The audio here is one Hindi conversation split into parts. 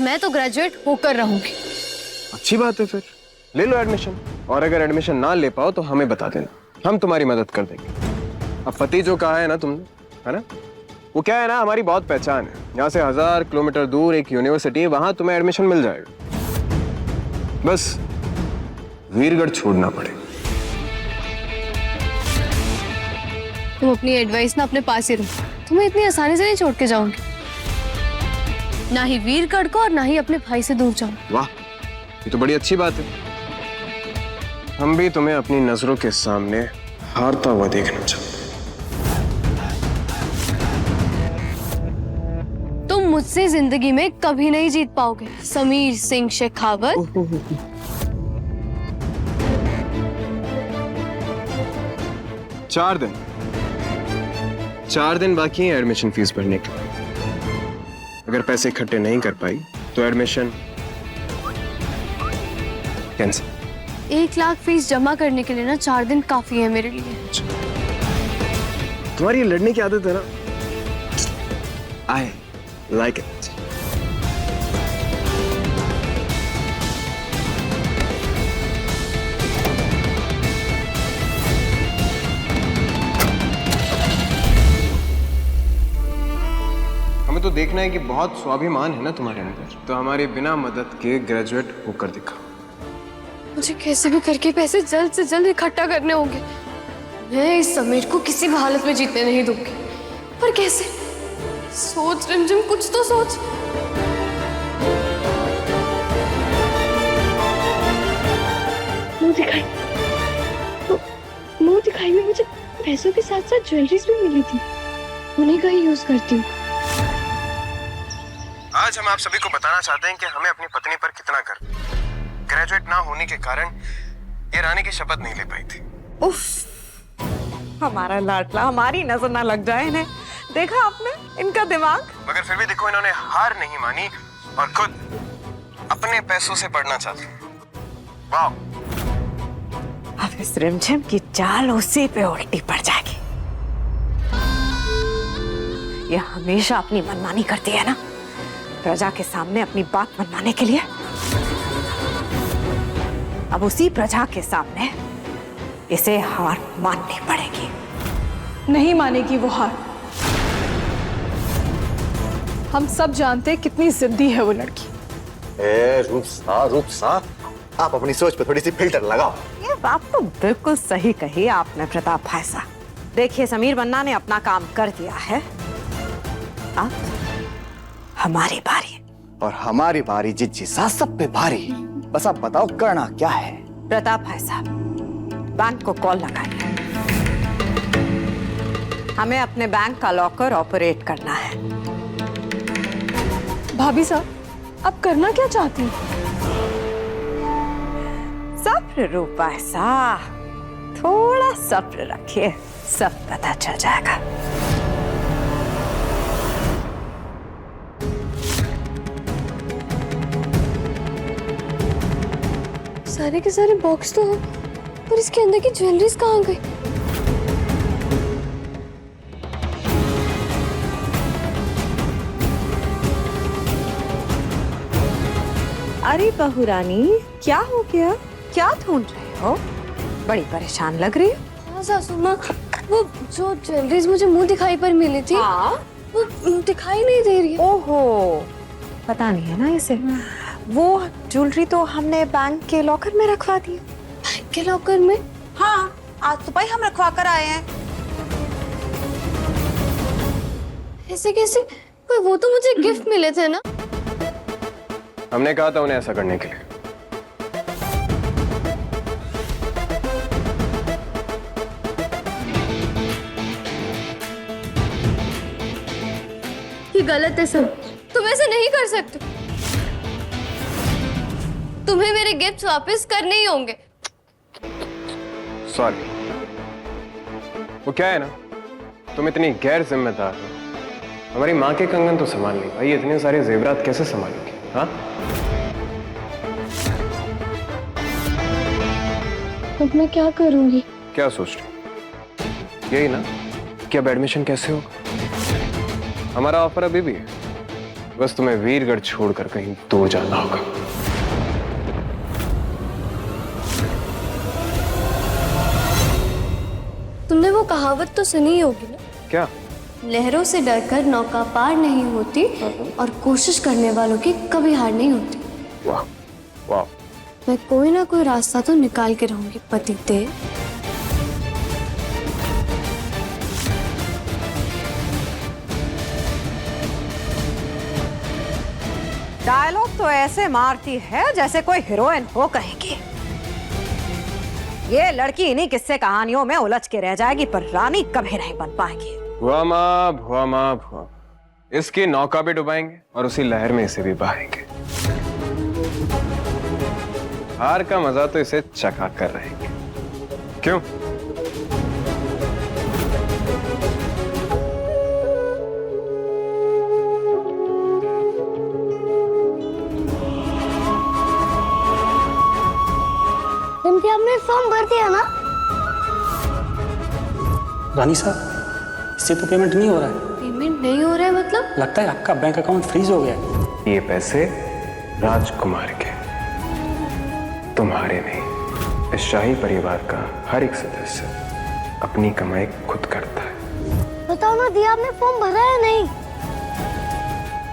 मैं तो ग्रेजुएट होकर रहूंगी। अच्छी बात है, फिर ले लो एडमिशन। और अगर एडमिशन ना ले पाओ तो हमें बता देना, हम तुम्हारी मदद कर देंगे। अब पति जो कहा है ना तुमने, है ना, वो क्या है ना, हमारी बहुत पहचान है। यहाँ से 1000 किलोमीटर दूर एक यूनिवर्सिटी है, वहां तुम्हें एडमिशन मिल जाएगा। बस वीरगढ़ छोड़ना पड़ेगा। तुम अपनी एडवाइस ना अपने पास ही रखो, तुम्हें इतनी आसानी से नहीं छोड़ के जाऊंगी। ना ही वीरगढ़ को और ना ही अपने भाई से दूर जाऊंगी। वाह, ये तो बड़ी अच्छी बात है। हम भी तुम्हें अपनी नजरों के सामने हारता हुआ देखना चाहते हैं। तुम मुझसे जिंदगी में कभी नहीं जीत पाओगे समीर सिंह शेखावत। 4 दिन बाकी है एडमिशन फीस भरने के। अगर पैसे इकट्ठे नहीं कर पाई तो एडमिशन कैंसिल। 1 लाख फीस जमा करने के लिए ना 4 दिन काफी है मेरे लिए। तुम्हारी लड़ने की आदत है ना, आई लाइक इट। हमें तो देखना है कि बहुत स्वाभिमान है ना तुम्हारे अंदर, तो हमारे बिना मदद के ग्रेजुएट होकर दिखा। मुझे कैसे भी करके पैसे जल्द से जल्द इकट्ठा करने होंगे। मैं इस समीर को किसी भी हालत में जीतने नहीं दूंगी। पर कैसे? सोच रिमझिम, कुछ तो सोच। मुंह दिखाई में मुझे पैसों के साथ साथ ज्वेलरीज भी मिली थी, उन्हीं का ही यूज करती हूँ। आज हम आप सभी को बताना चाहते हैं कि हमें अपनी पत्नी पर कितना गर्व। ग्रेजुएट ना होने के कारण ये रानी की शपथ नहीं ले पाई थी। उफ, हमारा लाडला, हमारी नजर ना लग जाए इन्हें। देखा आपने इनका दिमाग? मगर फिर भी देखो, इन्होंने हार नहीं मानी और खुद अपने पैसों से पढ़ना चाहती। वाह! अब इस रिमझिम की चाल उसी पे उल्टी पड़ जाएगी। ये हमेशा अपनी मनमानी करती है ना, प्रजा के सामने अपनी बात मनवाने के लिए। अब उसी प्रजा के सामने इसे हार माननी पड़ेगी। नहीं मानेगी वो हार। हम सब जानते हैं कितनी जिद्दी है वो लड़की। रूपसा, आप अपनी सोच पे थोड़ी सी फिल्टर लगाओ। ये बात तो बिल्कुल सही कही आपने प्रताप भाई साहब। देखिए, समीर बन्ना ने अपना काम कर दिया है, अब हमारी बारी। और हमारी बारी जिज्जी सा सब पे भारी। बस आप बताओ करना क्या है। प्रताप भाई साहब, बैंक को कॉल लगाइए। हमें अपने बैंक का लॉकर ऑपरेट करना है। भाभी साहब, आप करना क्या चाहती हैं? सब्र रूपा सा, थोड़ा सब्र रखिए, सब पता चल जाएगा। सारे के सारे बॉक्स तो हैं, पर इसके अंदर की ज्वेलरीज कहाँ गई? अरे बहू रानी, क्या हो गया? क्या ढूंढ रहे हो? बड़ी परेशान लग रही हो। हाँ सासू माँ, वो जो ज्वेलरीज मुझे मुंह दिखाई पर मिली थी, हाँ? वो दिखाई नहीं दे रही है। ओहो, पता नहीं है ना इसे। वो ज्वेलरी तो हमने बैंक के लॉकर में रखवा दी। बैंक के लॉकर में? हाँ, आज सुबह ही हम रखवा कर आए हैं। ऐसे कैसे? पर वो तो मुझे गिफ्ट मिले थे ना। हमने कहा था उन्हें ऐसा करने के लिए। ये गलत है सब, तुम ऐसे नहीं कर सकते। तुम्हें मेरे गिफ्ट वापस करने ही होंगे। सॉरी। वो क्या है ना, तुम इतनी गैर जिम्मेदार हो, हमारी माँ के कंगन तो संभाल नहीं पाई, इतने सारे जेवरात कैसे संभालोगे? हाँ, अब मैं क्या करूंगी? क्या सोच रही? यही ना कि अब एडमिशन कैसे होगा? हमारा ऑफर अभी भी है, बस तुम्हें वीरगढ़ छोड़कर कहीं दूर जाना होगा। तुमने वो कहावत तो सुनी होगी ना, क्या? लहरों से डरकर नौका पार नहीं होती और कोशिश करने वालों की कभी हार नहीं होती। वाह वाह। मैं कोई ना कोई रास्ता तो निकाल के रहूंगी पतिदेव। डायलॉग तो ऐसे मारती है जैसे कोई हीरोइन हो कहेगी। ये लड़की इन्हीं किस्से कहानियों में उलझ के रह जाएगी, पर रानी कभी नहीं बन पाएगी। भुआ माँ, भुआ माँ, भुआ। इसकी नौका भी डुबाएंगे और उसी लहर में इसे भी बहाएंगे। हार का मजा तो इसे चखा कर रहेंगे। क्यों? आपने फॉर्म भर दिया ना? रानी साहब, इससे तो पेमेंट नहीं हो रहा है। पेमेंट नहीं हो रहा है मतलब? लगता है आपका बैंक अकाउंट फ्रीज हो गया है। ये पैसे राजकुमार के, तुम्हारे नहीं। इस शाही परिवार का हर एक सदस्य अपनी कमाई खुद करता है। बताओ ना दिया, आपने फॉर्म भरा है नहीं?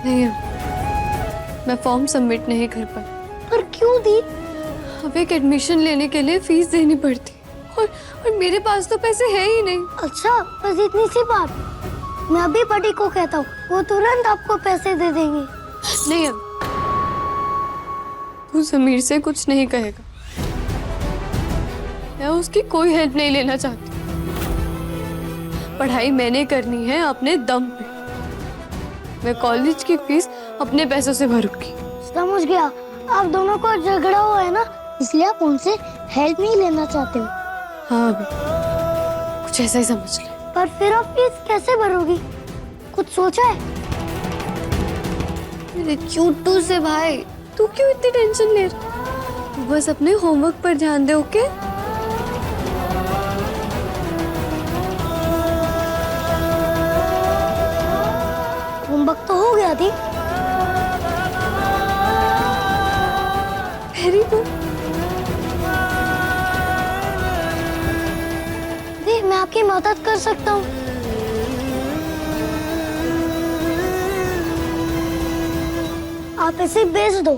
नहीं, मैं फॉर्म सबमिट नहीं कर पाई। पर क्यों दी? अब एक एडमिशन लेने के लिए फीस देनी पड़ती और मेरे पास तो पैसे है ही नहीं। अच्छा, बस इतनी सी बात। मैं अभी पति को कहता हूँ, वो तुरंत आपको पैसे दे देंगे। नहीं, अब तू समीर से कुछ नहीं कहेगा। मैं उसकी कोई हेल्प नहीं लेना चाहती। पढ़ाई मैंने करनी है अपने दम पे। मैं कॉलेज की फीस अपने पैसों से भरूंगी। समझ गया, आप दोनों को झगड़ा हुआ है ना, इसलिए आप उनसे हेल्प नहीं लेना चाहते हो। हाँ, अभी कुछ ऐसा ही समझ ले। पर फिर आप फीस कैसे भरोगी? कुछ सोचा है? मेरे क्यूटू से भाई, तू क्यों इतनी टेंशन ले रहा? तू बस अपने होमवर्क पर ध्यान दे, ओके? होमवर्क तो हो गया थी। Very good. मैं आपकी मदद कर सकता हूँ। आप इसे बेच दो।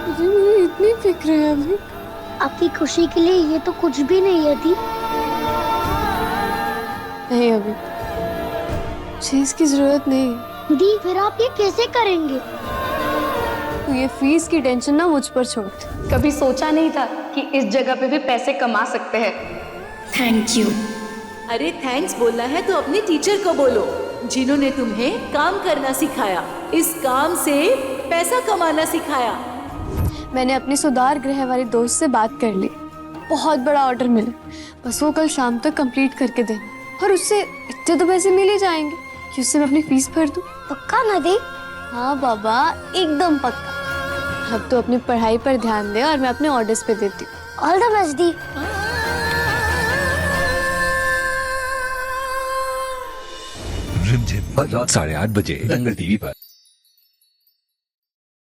मुझे इतनी फिक्र है अभी। आपकी खुशी के लिए ये तो कुछ भी नहीं है दी। नहीं, अभी मुझे इसकी जरूरत नहीं। दी, फिर आप ये कैसे करेंगे? तो ये फीस की टेंशन ना मुझ पर छोड़। कभी सोचा नहीं था कि इस जगह पे भी पैसे कमा सकते हैं। Thank you. अरे थैंक्स बोलना है तो अपने टीचर को बोलो, जिन्होंने तुम्हें काम करना सिखाया, इस काम से पैसा कमाना सिखाया। मैंने अपनी सुधार गृह वाली दोस्त से बात कर ली। बहुत बड़ा ऑर्डर मिला, बस वो कल शाम तक कंप्लीट करके देना। और उससे इतने तो पैसे मिल ही जाएंगे कि उससे मैं अपनी फीस भर दूं। पक्का ना दी? हाँ बाबा, एकदम पक्का। अब तो अपनी पढ़ाई पर ध्यान दे और मैं अपने ऑर्डर्स पे देती हूँ। ऑल द बेस्ट दी। रिमझिम रात 8:30 बजे दंगल टीवी पर।